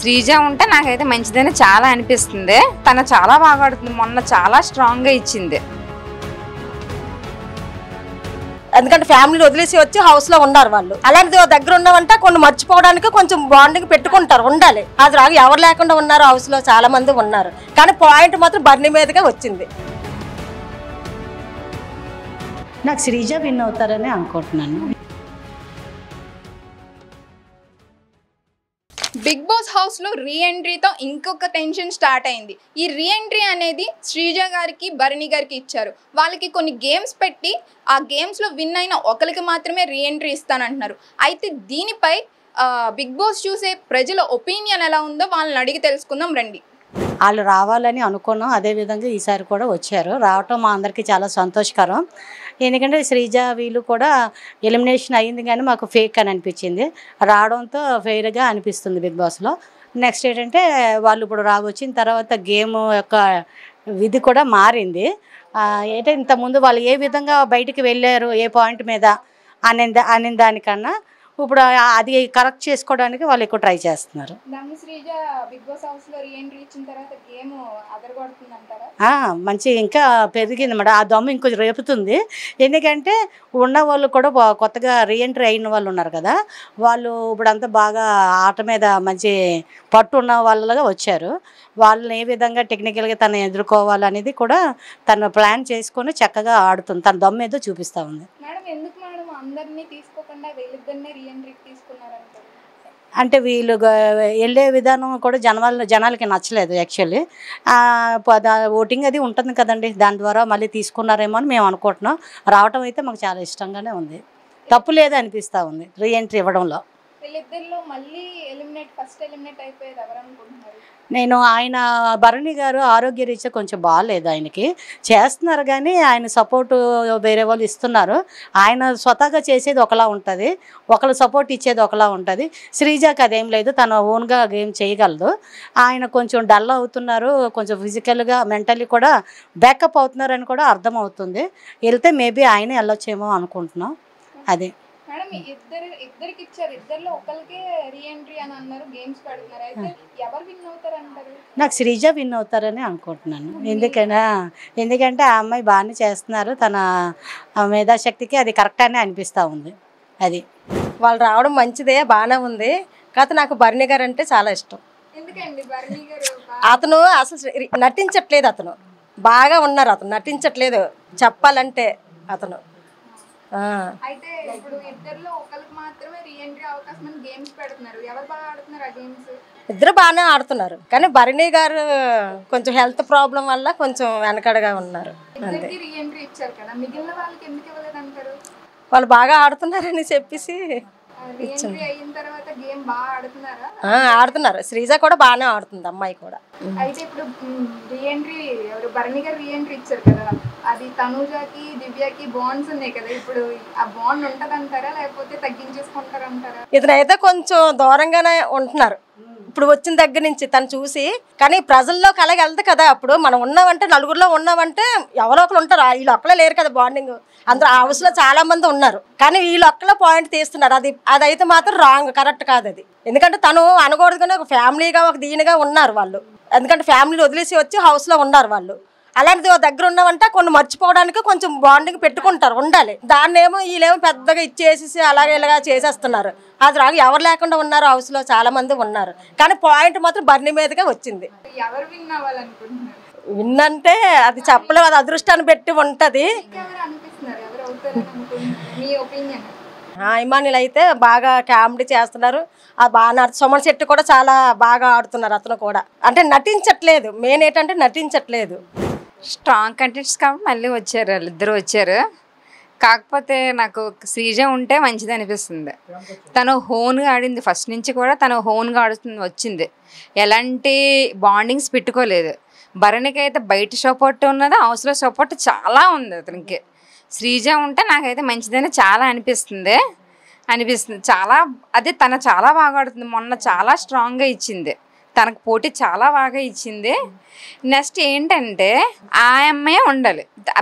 శ్రీజ ఉంటే నాకైతే మంచిదని చాలా అనిపిస్తుంది. తను చాలా బాగా ఆడుతుంది. మొన్న చాలా స్ట్రాంగ్గా ఇచ్చింది. ఎందుకంటే ఫ్యామిలీ వదిలేసి వచ్చి హౌస్లో ఉన్నారు వాళ్ళు. అలాంటిది దగ్గర ఉన్నామంటే కొన్ని మర్చిపోవడానికి కొంచెం బాండింగ్ పెట్టుకుంటారు, ఉండాలి. అది రాదు, ఎవరు లేకుండా ఉన్నారు హౌస్లో, చాలా మంది ఉన్నారు. కానీ పాయింట్ మాత్రం బర్నీ మీదగా వచ్చింది. నాకు శ్రీజ విన్ అవుతారని అనుకుంటున్నాను. బిగ్ బాస్ హౌస్లో రీఎంట్రీతో ఇంకొక టెన్షన్ స్టార్ట్ అయింది. ఈ రీఎంట్రీ అనేది శ్రీజ గారికి భరణి గారికి ఇచ్చారు. వాళ్ళకి కొన్ని గేమ్స్ పెట్టి ఆ గేమ్స్లో విన్ అయిన ఒకరికి మాత్రమే రీఎంట్రీ ఇస్తానంటున్నారు. అయితే దీనిపై బిగ్ బాస్ చూసే ప్రజల ఒపీనియన్ ఎలా ఉందో వాళ్ళని అడిగి తెలుసుకుందాం రండి. వాళ్ళు రావాలని అనుకున్నాం, అదేవిధంగా ఈసారి కూడా వచ్చారు. రావటం మా అందరికీ చాలా సంతోషకరం. ఎందుకంటే శ్రీజ వీళ్ళు కూడా ఎలిమినేషన్ అయ్యింది కానీ మాకు ఫేక్ అని అనిపించింది. రావడంతో ఫెయిర్గా అనిపిస్తుంది బిగ్ బాస్లో. నెక్స్ట్ ఏంటంటే వాళ్ళు ఇప్పుడు వచ్చిన తర్వాత గేమ్ యొక్క విధి కూడా మారింది. ఏంటంటే ఇంతకుముందు వాళ్ళు ఏ విధంగా బయటికి వెళ్ళారు ఏ పాయింట్ మీద అనే దానికన్నా ఇప్పుడు అది కరెక్ట్ చేసుకోవడానికి వాళ్ళు ఎక్కువ ట్రై చేస్తున్నారు. మంచి ఇంకా పెరిగింది మేడం. ఆ దమ్ము ఇంకొంచెం రేపుతుంది. ఎందుకంటే ఉన్న వాళ్ళు కూడా కొత్తగా రీఎంట్రీ అయిన వాళ్ళు ఉన్నారు కదా, వాళ్ళు ఇప్పుడంతా బాగా ఆట మీద మంచి పట్టు ఉన్న వాళ్ళగా వచ్చారు. వాళ్ళని ఏ విధంగా టెక్నికల్గా తను ఎదుర్కోవాలనేది కూడా తను ప్లాన్ చేసుకొని చక్కగా ఆడుతుంది. తన దమ్ము ఏదో చూపిస్తూ ఉంది. అంటే వీళ్ళు వెళ్ళే విధానం కూడా జనాలకి నచ్చలేదు. యాక్చువల్లీ ఓటింగ్ అది ఉంటుంది కదండి, దాని ద్వారా మళ్ళీ తీసుకున్నారేమో అని మేము అనుకుంటున్నాం. రావటం అయితే మాకు చాలా ఇష్టంగానే ఉంది. తప్పు లేదు అనిపిస్తూ ఉంది రీఎంట్రీ ఇవ్వడంలో. నేను ఆయన భరణి గారు ఆరోగ్య రీత్యా కొంచెం బాగాలేదు, ఆయనకి చేస్తున్నారు కానీ ఆయన సపోర్టు వేరే వాళ్ళు ఇస్తున్నారు. ఆయన స్వతహాగా చేసేది ఒకలా ఉంటుంది, ఒకళ్ళు సపోర్ట్ ఇచ్చేది ఒకలా ఉంటుంది. శ్రీజాకి అదేం లేదు, తను ఓన్గా గేమ్ చేయగలదు. ఆయన కొంచెం డల్ అవుతున్నారు, కొంచెం ఫిజికల్గా మెంటల్లీ కూడా బ్యాకప్ అవుతున్నారని కూడా అర్థమవుతుంది. వెళ్తే మేబీ ఆయన వెళ్ళొచ్చేమో అనుకుంటున్నాం. అదే ఇద్దరికి ఇచ్చారు, ఇద్దరిలో ఒకరికే రీఎంట్రీ అని అన్నారు, గేమ్స్ పెడుతున్నారు. అయితే ఎవరు విన్ అవుతారు అంటారు? నాకు శ్రీజ విన్ అవుతారని అనుకుంటున్నాను. ఎందుకంటే ఆ అమ్మాయి బాగానే చేస్తున్నారు, తన మేధాశక్తికి అది కరెక్ట్ అని అనిపిస్తూ ఉంది. అది వాళ్ళు రావడం మంచిదే, బాగానే ఉంది. కాకపోతే నాకు భరణి గారు అంటే చాలా ఇష్టం. ఎందుకండి భరణి గారు? అతను అసలు నటించట్లేదు, అతను బాగా ఉన్నారు, అతను నటించట్లేదు చెప్పాలంటే అతను. అయితే ఇప్పుడు ఇద్దరిలో ఒకరికి మాత్రమే రీఎంట్రీ అవకాశం అని గేమ్స్ పెడుతున్నారు. ఎవరు బాగా ఆడుతున్నారు ఆ గేమ్స్? ఇద్దరు బాగానే ఆడుతున్నారు కానీ భరణి గారు కొంచెం హెల్త్ ప్రాబ్లం వల్ల కొంచెం వెనకడగా ఉన్నారు. రీఎంట్రీ ఇచ్చారు కదా, మిగిలిన వాళ్ళకి ఎందుకు ఇవ్వలేదంటారు? వాళ్ళు బాగా ఆడుతున్నారని చెప్పేసి అయిన తర్వాత గేమ్ బాగా ఆడుతున్నారా? ఆడుతున్నారు. శ్రీజ కూడా బాగానే ఆడుతుంది, అమ్మాయి కూడా. అయితే ఇప్పుడు రీఎంట్రీ ఎవరు భరణి గారు రీఎంట్రీ ఇచ్చారు కదా, అది తనుజాకి దివ్యకి బాండ్స్ ఉన్నాయి కదా, ఇప్పుడు ఆ బాండ్ ఉంటదంటారా లేకపోతే తగ్గించేసుకుంటారంటారా? ఇతనైతే కొంచెం దూరంగానే ఉంటున్నారు ఇప్పుడు వచ్చిన దగ్గర నుంచి తను చూసి. కానీ ప్రజల్లోకి అలాగే వెళ్తుంది కదా, అప్పుడు మనం ఉన్నామంటే నలుగురిలో ఉన్నామంటే ఎవరో ఒకరు ఉంటారు, వీళ్ళు ఒక్కలే లేరు కదా బాండింగ్. అందరూ హౌస్లో చాలా మంది ఉన్నారు కానీ వీళ్ళు ఒక్కలే పాయింట్ తీస్తున్నారు. అదైతే మాత్రం రాంగ్, కరెక్ట్ కాదు అది. ఎందుకంటే తను అనకూడదు కానీ ఒక ఫ్యామిలీగా ఒక దీనిగా ఉన్నారు వాళ్ళు. ఎందుకంటే ఫ్యామిలీ వదిలేసి వచ్చి హౌస్లో ఉన్నారు వాళ్ళు. అలాంటిది దగ్గర ఉన్నామంటే కొన్ని మర్చిపోవడానికి కొంచెం బాండింగ్ పెట్టుకుంటారు, ఉండాలి. దాన్ని ఏమో వీళ్ళేమో పెద్దగా ఇచ్చేసేసి అలాగే ఇలాగా చేసేస్తున్నారు. అది రాదు, ఎవరు లేకుండా ఉన్నారు హౌస్లో చాలా మంది ఉన్నారు. కానీ పాయింట్ మాత్రం బర్నీ మీదగా వచ్చింది. ఎవరు విన్ అవ్వాలనుకుంటున్నారు? విన్ అంటే అది చెప్పలేము, అది అదృష్టాన్ని పెట్టి ఉంటుంది. ఇమానుయల్ అయితే బాగా కామెడీ చేస్తున్నారు, అది బాగా. సుమన్ శెట్టి కూడా చాలా బాగా ఆడుతున్నారు, అతను కూడా. అంటే నటించట్లేదు, మెయిన్ ఏంటంటే నటించట్లేదు. స్ట్రాంగ్ కంటెంట్స్ కాబట్టి మళ్ళీ వచ్చారు, వాళ్ళిద్దరు వచ్చారు. కాకపోతే నాకు శ్రీజ ఉంటే మంచిది అనిపిస్తుంది. తను హోన్గా ఆడింది, ఫస్ట్ నుంచి కూడా తను హోన్గా ఆడుతుంది వచ్చింది. ఎలాంటి బాండింగ్స్ పెట్టుకోలేదు. భరణికి అయితే బయట సపోర్ట్ ఉన్నది, హౌస్లో సపోర్ట్ చాలా ఉంది అతనికి. శ్రీజ ఉంటే నాకైతే మంచిదని చాలా అనిపిస్తుంది. చాలా అదే తను చాలా బాగా ఆడుతుంది. మొన్న చాలా స్ట్రాంగ్గా ఇచ్చింది, తనకు పోటీ చాలా బాగా ఇచ్చింది. నెక్స్ట్ ఏంటంటే ఆ అమ్మాయి ఉండాలి,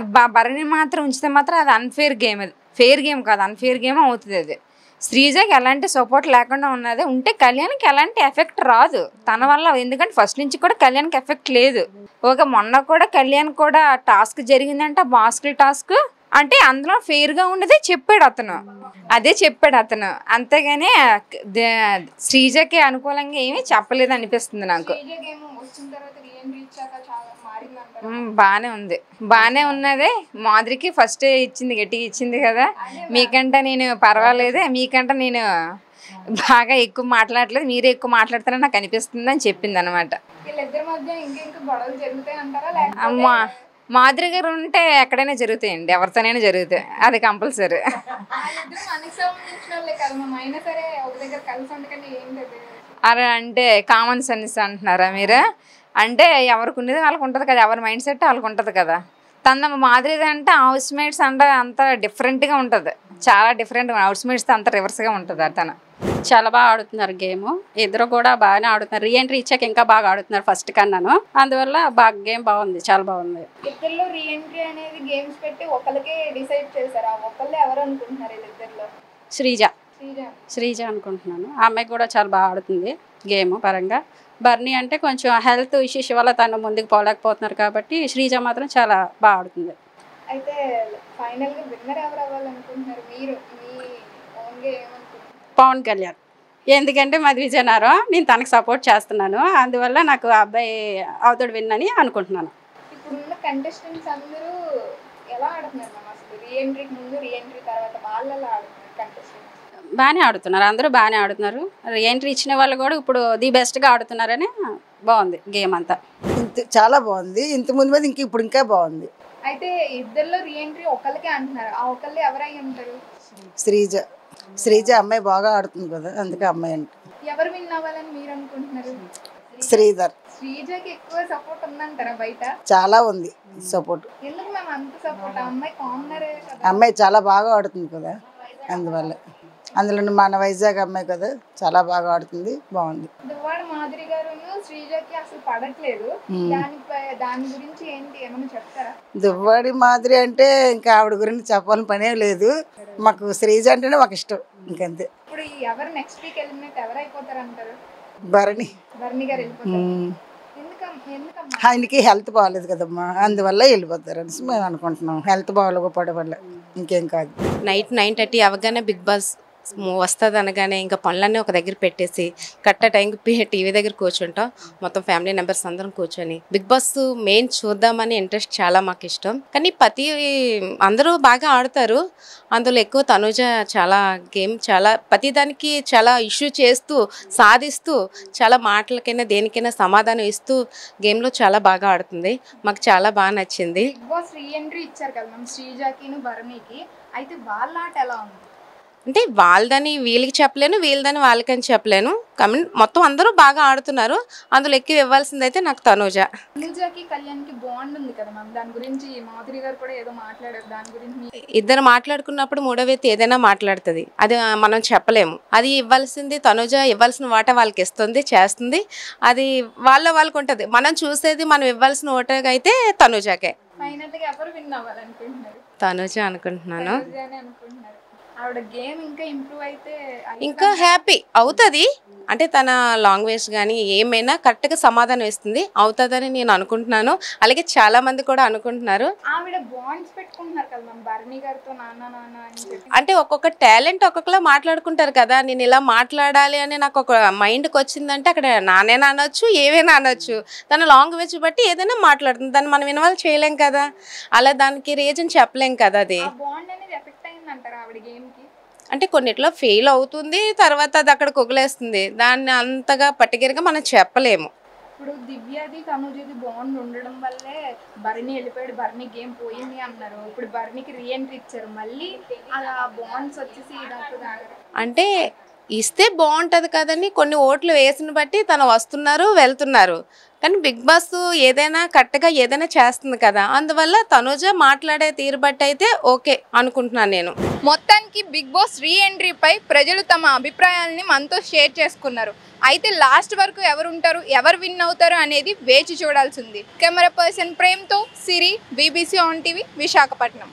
భరణి మాత్రం ఉంచితే మాత్రం అది అన్ఫేర్ గేమ్. అది ఫెయిర్ గేమ్ కాదు, అన్ఫేర్ గేమ్ అవుతుంది. అది శ్రీజకి ఎలాంటి సపోర్ట్ లేకుండా ఉన్నది ఉంటే కళ్యాణ్కి ఎలాంటి ఎఫెక్ట్ రాదు తన వల్ల. ఎందుకంటే ఫస్ట్ నుంచి కూడా కళ్యాణ్కి ఎఫెక్ట్ లేదు. ఓకే, మొన్న కూడా కళ్యాణ్ కూడా టాస్క్ జరిగిందంటే బాస్కుల టాస్క్ అంటే అందులో ఫెయిర్గా ఉండదే చెప్పాడు అతను, అదే చెప్పాడు అతను. అంతేగాని శ్రీజకి అనుకూలంగా ఏమీ చెప్పలేదు అనిపిస్తుంది నాకు. బాగానే ఉంది, బాగానే ఉన్నదే. మాధురికి ఫస్ట్ ఇచ్చింది, గట్టిగా ఇచ్చింది కదా. మీకంటే నేను పర్వాలేదే, మీకంటే నేను బాగా ఎక్కువ మాట్లాడలేదు, మీరే ఎక్కువ మాట్లాడతారని నాకు అనిపిస్తుంది అని చెప్పింది అనమాట. అమ్మా మాధురి గారు ఉంటే ఎక్కడైనా జరుగుతాయండి, ఎవరితోనైనా జరుగుతాయి, అది కంపల్సరీ. అరే అంటే కామన్ సెన్స్ అంటున్నారా మీరు? అంటే ఎవరికి ఉన్నది వాళ్ళకు ఉంటుంది కదా, ఎవరి మైండ్ సెట్ వాళ్ళకు ఉంటుంది కదా. తన మాధురి అంటే హౌస్ మేట్స్ అంటే అంత డిఫరెంట్గా ఉంటుంది, చాలా డిఫరెంట్. హౌస్ మేట్స్తో అంత రివర్స్గా ఉంటుంది. తను చాలా బాగా ఆడుతున్నారు గేమ్, ఇద్దరు కూడా బాగానే ఆడుతున్నారు. రీఎంట్రీ ఇచ్చాక ఇంకా బాగా ఆడుతున్నారు ఫస్ట్ కన్నాను, అందువల్ల బాగా గేమ్ బాగుంది, చాలా బాగుంది. ఇద్దరిలో రీఎంట్రీ అనేది గేమ్స్ పెట్టి ఒకరికే డిసైడ్ చేశారు. ఒకళ్ళు ఎవరు అనుకుంటున్నారు ఇద్దరిలో? శ్రీజ అనుకుంటున్నాను. ఆ అమ్మాయి కూడా చాలా బాగా ఆడుతుంది గేమ్ పరంగా. బర్నీ అంటే కొంచెం హెల్త్ ఇష్యూస్ వల్ల తను ముందుకు పోలేకపోతున్నారు కాబట్టి శ్రీజ మాత్రం చాలా బాగా ఆడుతుంది. అయితే ఫైనల్గా విన్నర్ ఎవరు అవ్వాలనుకుంటున్నారు మీరు? మీ ఓన్గా ఏమనుకుంటున్నారు? పవన్ కళ్యాణ్. ఎందుకంటే మాది విజయనగరం, నేను తనకు సపోర్ట్ చేస్తున్నాను, అందువల్ల నాకు ఆ అబ్బాయి అవుతాడు విన్ అని అనుకుంటున్నాను. ఇప్పుడున్న కంటెస్టెంట్స్ అందరూ ఎలా ఆడుతున్నారు అసలు? రీఎంట్రీకి ముందు, రీఎంట్రీ తర్వాత వాళ్ళు ఎలా ఆడుతున్నారు కంటెస్టెంట్స్? బాగానే ఆడుతున్నారు, అందరూ బాగానే ఆడుతున్నారు. రీఎంట్రీ ఇచ్చిన వాళ్ళు కూడా ఇప్పుడు ది బెస్ట్గా ఆడుతున్నారని బాగుంది గేమ్ అంతా. చాలా బాగుంది, ఇంత ముందు మీద ఇప్పుడు ఇంకా బాగుంది. అయితే ఇద్దరిలో రీఎంట్రీ ఒకళ్ళకే అంటున్నారు, ఆ ఒకళ్ళు ఎవరై ఉంటారు? శ్రీజ అమ్మాయి బాగా ఆడుతుంది కదా, అందుకే అమ్మాయి అంటే. ఎవరు విన్ అవ్వాలని మీరు అనుకుంటున్నారు? శ్రీధర్. శ్రీజకి ఎక్కువ సపోర్ట్ ఉందంటారా బయట? చాలా ఉంది సపోర్ట్. ఎందుకు మేము అంత సపోర్ట్? అమ్మాయి కామనరే కదా. అమ్మాయి చాలా బాగా ఆడుతుంది కదా, అందువల్ల. అందులో మన వైజాగ్ అమ్మాయి కదా, చాలా బాగా ఆడుతుంది, బాగుంది. దువ్వాడ మాధురి గారు శ్రీజకి అసలు పడట్లేదు, దాని గురించి ఏంటి ఏమైనా చెప్తారా? దువ్వాడి మాదిరి అంటే ఇంకా ఆవిడ గురించి చెప్పాలని పనే లేదు, మాకు శ్రీజ అంటేనే మాకు ఇష్టం, ఇంకంతే. ఇప్పుడు ఎవరు నెక్స్ట్ వీక్ ఎలిమినేట్ ఎవరు అయిపోతారు అంటారు? భరణి గారు వెళ్ళిపోతారు. ఆయనకి హెల్త్ బాగాలేదు కదమ్మా, అందువల్ల వెళ్ళిపోతారు అనేసి మేము అనుకుంటున్నాం. హెల్త్ బాగాలేకపోవడం వల్ల, ఇంకేం కాదు. నైట్ 9:30 అవగానే బిగ్ బాస్ వస్తుంది అనగానే ఇంకా పనులన్నీ ఒక దగ్గర పెట్టేసి కరెక్ట్ టైంకి టీవీ దగ్గర కూర్చుంటాం, మొత్తం ఫ్యామిలీ మెంబర్స్ అందరం కూర్చొని బిగ్ బాస్ మెయిన్ చూద్దామని ఇంట్రెస్ట్ చాలా మాకు ఇష్టం. కానీ అందరూ బాగా ఆడతారు, అందులో ఎక్కువ తనుజ చాలా గేమ్ చాలా ప్రతిదానికి చాలా ఇష్యూ చేస్తూ సాధిస్తూ చాలా మాటలకైనా దేనికైనా సమాధానం ఇస్తూ గేమ్లో చాలా బాగా ఆడుతుంది, మాకు చాలా బాగా నచ్చింది. బిగ్ బాస్ రీఎంట్రీ ఇచ్చారు కదా మ్యామ్ శ్రీజాకి భరణికి, అయితే వాళ్ళ ఆట ఎలా ఉంది? అంటే వాళ్ళదని వీళ్ళకి చెప్పలేను, వీళ్ళదని వాళ్ళకని చెప్పలేను, మొత్తం అందరూ బాగా ఆడుతున్నారు. అందులో ఎక్కువ ఇవ్వాల్సింది అయితే నాకు తనుజకి కళ్యాణ్కి బాండ్ ఉంది కదా మ్యామ్, దాని గురించి మాధురి గారు కూడా ఏదో మాట్లాడారు, దాని గురించి. ఇద్దరు మాట్లాడుకున్నప్పుడు మూడో వ్యక్తి ఏదైనా మాట్లాడుతుంది, అది మనం చెప్పలేము. అది ఇవ్వాల్సింది తనుజ ఇవ్వాల్సిన వాట వాళ్ళకి ఇస్తుంది, చేస్తుంది, అది వాళ్ళకు ఉంటుంది. మనం చూసేది మనం ఇవ్వాల్సిన ఓట అయితే తనుజకే. ఫైనల్ గా ఎవరు విన్ అవ్వాలనుకుంటున్నారు? తనుజ అనుకుంటున్నాను. ఆవిడ గేమ్ ఇంకా ఇంప్రూవ్ అయితే ఇంకా హ్యాపీ అవుతుంది, అంటే తన లాంగ్వేజ్ కానీ ఏమైనా కరెక్ట్గా సమాధానం ఇస్తుంది, అవుతుందని నేను అనుకుంటున్నాను. అలాగే చాలా మంది కూడా అనుకుంటున్నారు. ఆవిడ బాండ్స్ పెట్టుకుంటున్నారు కదా మ్యామ్ భరణి గారితో, నాన్న నాన్న అని చెప్పి. అంటే ఒక్కొక్క టాలెంట్ ఒక్కొక్కలా మాట్లాడుకుంటారు కదా, నేను ఇలా మాట్లాడాలి అని నాకు ఒక మైండ్కి వచ్చిందంటే అక్కడ నానేనా అనొచ్చు, ఏవైనా అనొచ్చు, తన లాంగ్వేజ్ బట్టి ఏదైనా మాట్లాడుతుంది, దాన్ని మనం ఇన్వాల్వ్ చేయలేం కదా, అలా దానికి రీజన్ చెప్పలేం కదా. అది బాండ్ అనేది ఎఫెక్ట్ అయిందంటారా ఆవిడ గేమ్ కి? అంటే కొన్నిట్లో ఫెయిల్ అవుతుంది, తర్వాత అది అక్కడ కొగిలేస్తుంది, దాన్ని అంతగా పర్టికులర్గా మనం చెప్పలేము. ఇప్పుడు దివ్యది తనుజది బాండ్ ఉండడం వల్లే భరణి వెళ్ళిపోయాడు, భరణి గేమ్ పోయింది అన్నారు. ఇప్పుడు భరణికి రీఎంట్రీ ఇచ్చారు, మళ్ళీ అలా బాండ్స్ వచ్చేసి అంటే ఇస్తే బాగుంటుంది కదని కొన్ని ఓట్లు వేసిన బట్టి తను వస్తున్నారు వెళ్తున్నారు, కానీ బిగ్ బాస్ ఏదైనా కరెక్ట్గా ఏదైనా చేస్తుంది కదా, అందువల్ల తనుజ మాట్లాడే తీరు బట్టి అయితే ఓకే అనుకుంటున్నాను నేను. మొత్తానికి బిగ్ బాస్ రీఎంట్రీపై ప్రజలు తమ అభిప్రాయాలని మనతో షేర్ చేసుకున్నారు. అయితే లాస్ట్ వరకు ఎవరు ఉంటారు, ఎవరు విన్ అవుతారు అనేది వేచి చూడాల్సింది. కెమెరా పర్సన్ ప్రేమ్తో Siri, BBC on TV, Visakhapatnam.